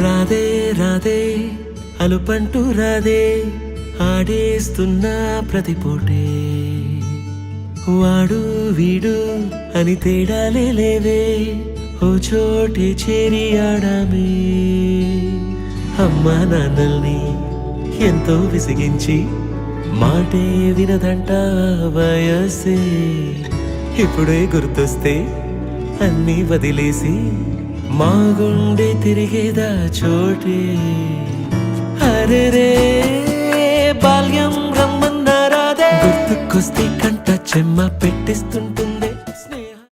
రాదే రాదే అలుపంటూ రాదే ఆడేస్తున్నా ప్రతి పూటే వాడు వీడు అని తేడాలే లేవే ఓ చోటే చేరి ఆడామే అమ్మా నాన్నల్ని ఎంతో విసిగించి మాటే వినదంట వయసే ఇప్పుడే గుర్తొస్తే అన్నీ వదిలేసి మా గుండె తిరిగేదా చోటే అరే రే బాల్యం రమ్మన్నారాదే గుర్తుకొస్తే కంట చెమ్మ పెట్టిస్తుంటుంది